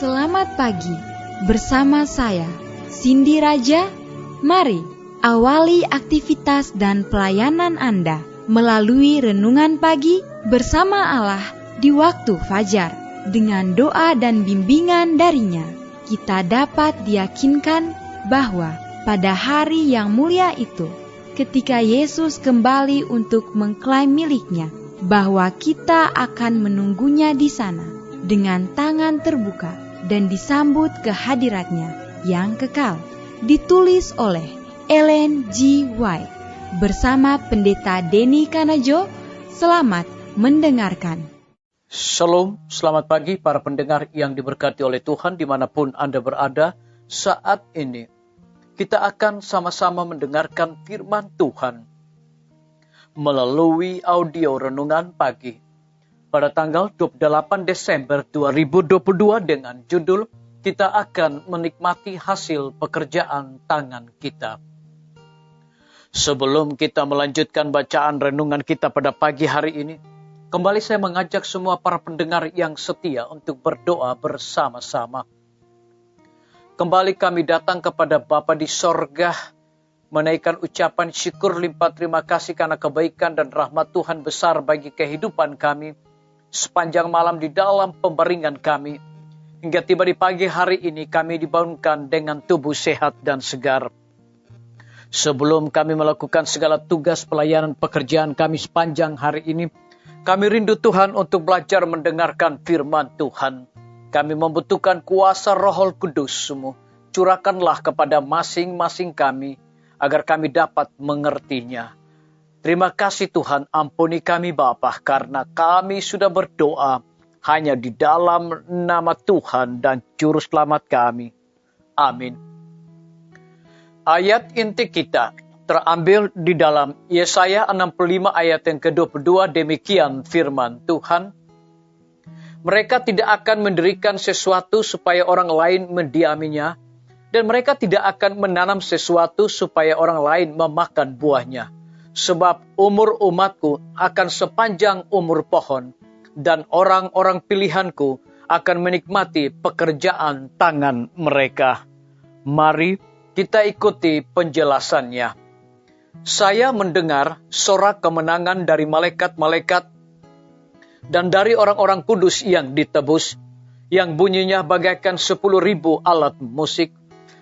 Selamat pagi, bersama saya, Cindy Raja. Mari awali aktivitas dan pelayanan Anda melalui renungan pagi bersama Allah di waktu fajar. Dengan doa dan bimbingan darinya, kita dapat diyakinkan bahwa pada hari yang mulia itu, ketika Yesus kembali untuk mengklaim miliknya, bahwa kita akan menunggunya di sana dengan tangan terbuka dan disambut ke hadiratnya yang kekal. Ditulis oleh Ellen G. White bersama Pendeta Denny Kanajo. Selamat mendengarkan. Shalom, selamat pagi para pendengar yang diberkati oleh Tuhan dimanapun Anda berada saat ini. Kita akan sama-sama mendengarkan firman Tuhan melalui audio renungan pagi pada tanggal 28 Desember 2022 dengan judul kita akan menikmati hasil pekerjaan tangan kita. Sebelum kita melanjutkan bacaan renungan kita pada pagi hari ini, kembali saya mengajak semua para pendengar yang setia untuk berdoa bersama-sama. Kembali kami datang kepada Bapa di sorga, menaikkan ucapan syukur limpah terima kasih karena kebaikan dan rahmat Tuhan besar bagi kehidupan kami sepanjang malam di dalam pembaringan kami. Hingga tiba di pagi hari ini kami dibangunkan dengan tubuh sehat dan segar. Sebelum kami melakukan segala tugas pelayanan pekerjaan kami sepanjang hari ini, kami rindu Tuhan untuk belajar mendengarkan firman Tuhan. Kami membutuhkan kuasa Roh Kudus-Mu. Curahkanlah kepada masing-masing kami agar kami dapat mengertinya. Terima kasih Tuhan, ampuni kami Bapa, karena kami sudah berdoa hanya di dalam nama Tuhan dan Juru Selamat kami. Amin. Ayat inti kita terambil di dalam Yesaya 65 ayat yang ke-22, demikian firman Tuhan. Mereka tidak akan mendirikan sesuatu supaya orang lain mendiaminya, dan mereka tidak akan menanam sesuatu supaya orang lain memakan buahnya. Sebab umur umatku akan sepanjang umur pohon, dan orang-orang pilihanku akan menikmati pekerjaan tangan mereka. Mari kita ikuti penjelasannya. Saya mendengar sorak kemenangan dari malaikat-malaikat dan dari orang-orang kudus yang ditebus, yang bunyinya bagaikan 10.000 alat musik.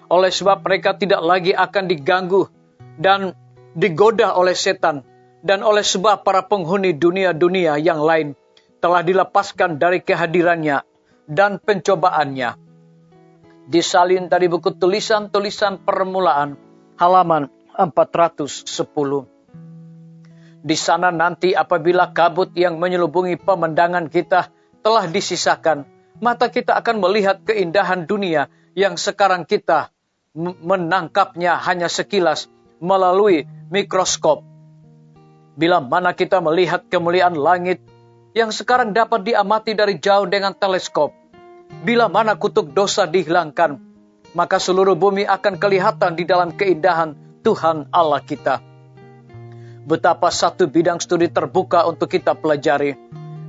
Oleh sebab mereka tidak lagi akan diganggu dan digoda oleh setan, dan oleh sebab para penghuni dunia-dunia yang lain telah dilepaskan dari kehadirannya dan pencobaannya. Disalin dari buku tulisan-tulisan permulaan, halaman 410. Di sana nanti apabila kabut yang menyelubungi pemandangan kita telah disisakan, mata kita akan melihat keindahan dunia yang sekarang kita menangkapnya hanya sekilas melalui mikroskop. Bila mana kita melihat kemuliaan langit yang sekarang dapat diamati dari jauh dengan teleskop, bila mana kutuk dosa dihilangkan, maka seluruh bumi akan kelihatan di dalam keindahan Tuhan Allah kita. Betapa satu bidang studi terbuka untuk kita pelajari.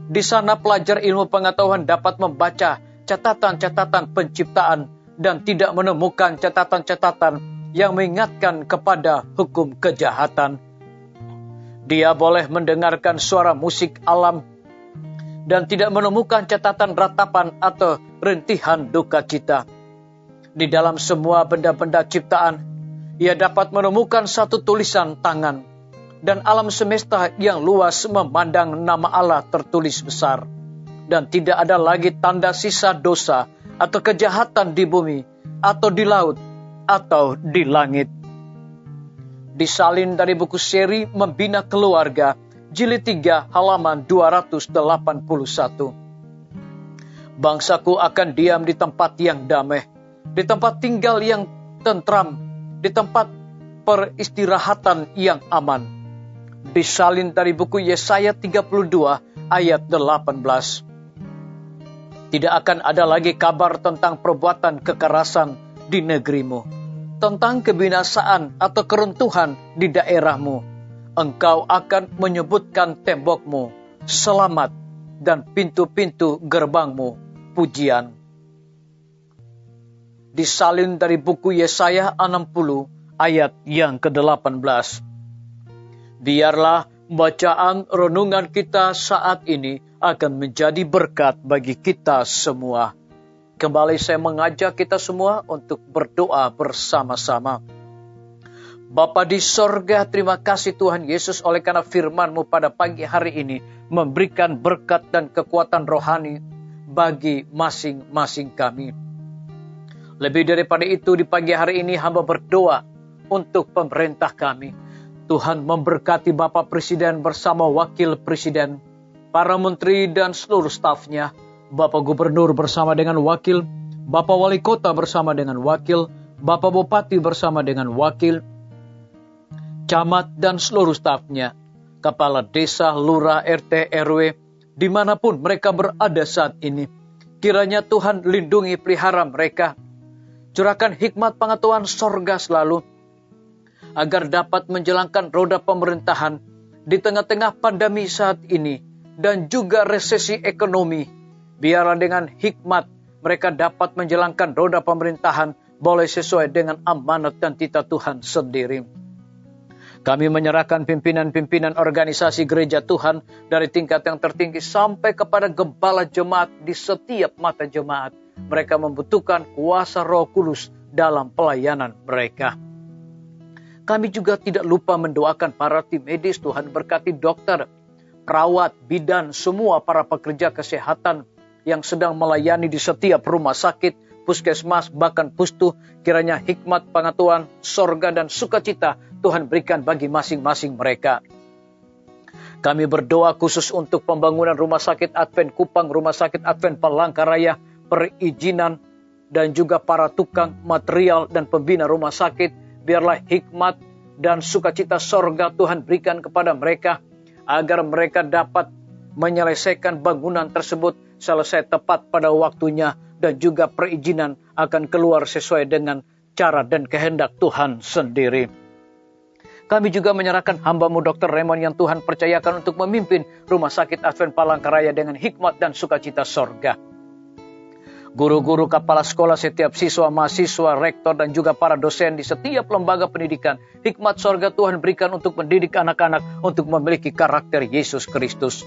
Di sana pelajar ilmu pengetahuan dapat membaca catatan-catatan penciptaan dan tidak menemukan catatan-catatan yang mengingatkan kepada hukum kejahatan. Dia boleh mendengarkan suara musik alam dan tidak menemukan catatan ratapan atau rintihan duka cita. Di dalam semua benda-benda ciptaan, ia dapat menemukan satu tulisan tangan, dan alam semesta yang luas memandang nama Allah tertulis besar, dan tidak ada lagi tanda sisa dosa atau kejahatan di bumi atau di laut atau di langit. Disalin dari buku seri Membina Keluarga, jilid 3 halaman 281. Bangsaku akan diam di tempat yang damai, di tempat tinggal yang tentram, di tempat peristirahatan yang aman. Disalin dari buku Yesaya 32 ayat 18. Tidak akan ada lagi kabar tentang perbuatan kekerasan di negerimu, tentang kebinasaan atau keruntuhan di daerahmu. Engkau akan menyebutkan tembokmu selamat dan pintu-pintu gerbangmu pujian. disalin dari buku Yesaya 60 ayat yang ke-18. Biarlah bacaan renungan kita saat ini akan menjadi berkat bagi kita semua. Kembali saya mengajak kita semua untuk berdoa bersama-sama. Bapa di sorga, terima kasih Tuhan Yesus oleh karena firman-Mu pada pagi hari ini memberikan berkat dan kekuatan rohani bagi masing-masing kami. Lebih daripada itu, di pagi hari ini hamba berdoa untuk pemerintah kami. Tuhan memberkati Bapak Presiden bersama Wakil Presiden, para menteri dan seluruh stafnya, Bapak Gubernur bersama dengan wakil, Bapak Wali Kota bersama dengan wakil, Bapak Bupati bersama dengan wakil, camat dan seluruh stafnya, kepala desa, lurah, RT, RW, dimanapun mereka berada saat ini. Kiranya Tuhan lindungi pelihara mereka. Curahkan hikmat pengetahuan sorga selalu, agar dapat menjalankan roda pemerintahan di tengah-tengah pandemi saat ini dan juga resesi ekonomi. Biarlah dengan hikmat mereka dapat menjalankan roda pemerintahan boleh sesuai dengan amanat dan titah Tuhan sendiri. Kami menyerahkan pimpinan-pimpinan organisasi gereja Tuhan dari tingkat yang tertinggi sampai kepada gembala jemaat di setiap mata jemaat. Mereka membutuhkan kuasa Roh Kudus dalam pelayanan mereka. Kami juga tidak lupa mendoakan para tim medis. Tuhan berkati dokter, perawat, bidan, semua para pekerja kesehatan yang sedang melayani di setiap rumah sakit, puskesmas, bahkan pustu. Kiranya hikmat pengetahuan sorga dan sukacita Tuhan berikan bagi masing-masing mereka. Kami berdoa khusus untuk pembangunan Rumah Sakit Advent Kupang, Rumah Sakit Advent Palangkaraya, perizinan, dan juga para tukang material dan pembina rumah sakit. Biarlah hikmat dan sukacita sorga Tuhan berikan kepada mereka, agar mereka dapat menyelesaikan bangunan tersebut selesai tepat pada waktunya, dan juga perizinan akan keluar sesuai dengan cara dan kehendak Tuhan sendiri. Kami juga menyerahkan hamba-Mu Dr. Raymond yang Tuhan percayakan untuk memimpin Rumah Sakit Advent Palangkaraya dengan hikmat dan sukacita sorga. Guru-guru, kepala sekolah, setiap siswa, mahasiswa, rektor, dan juga para dosen di setiap lembaga pendidikan. Hikmat sorga Tuhan berikan untuk mendidik anak-anak untuk memiliki karakter Yesus Kristus.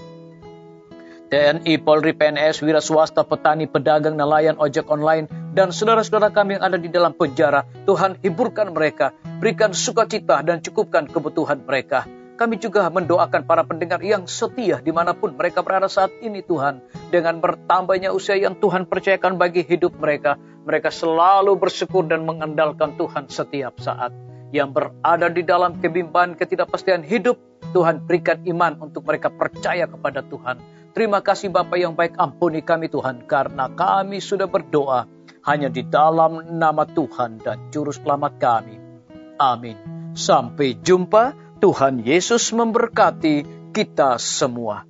TNI, Polri, PNS, wira swasta, petani, pedagang, nelayan, ojek online, dan saudara-saudara kami yang ada di dalam penjara. Tuhan hiburkan mereka, berikan sukacita dan cukupkan kebutuhan mereka. Kami juga mendoakan para pendengar yang setia dimanapun mereka berada saat ini Tuhan. Dengan bertambahnya usia yang Tuhan percayakan bagi hidup mereka, mereka selalu bersyukur dan mengandalkan Tuhan setiap saat. Yang berada di dalam kebimbangan, ketidakpastian hidup, Tuhan berikan iman untuk mereka percaya kepada Tuhan. Terima kasih Bapa yang baik, ampuni kami Tuhan, karena kami sudah berdoa hanya di dalam nama Tuhan dan Juru Selamat kami. Amin. Sampai jumpa. Tuhan Yesus memberkati kita semua.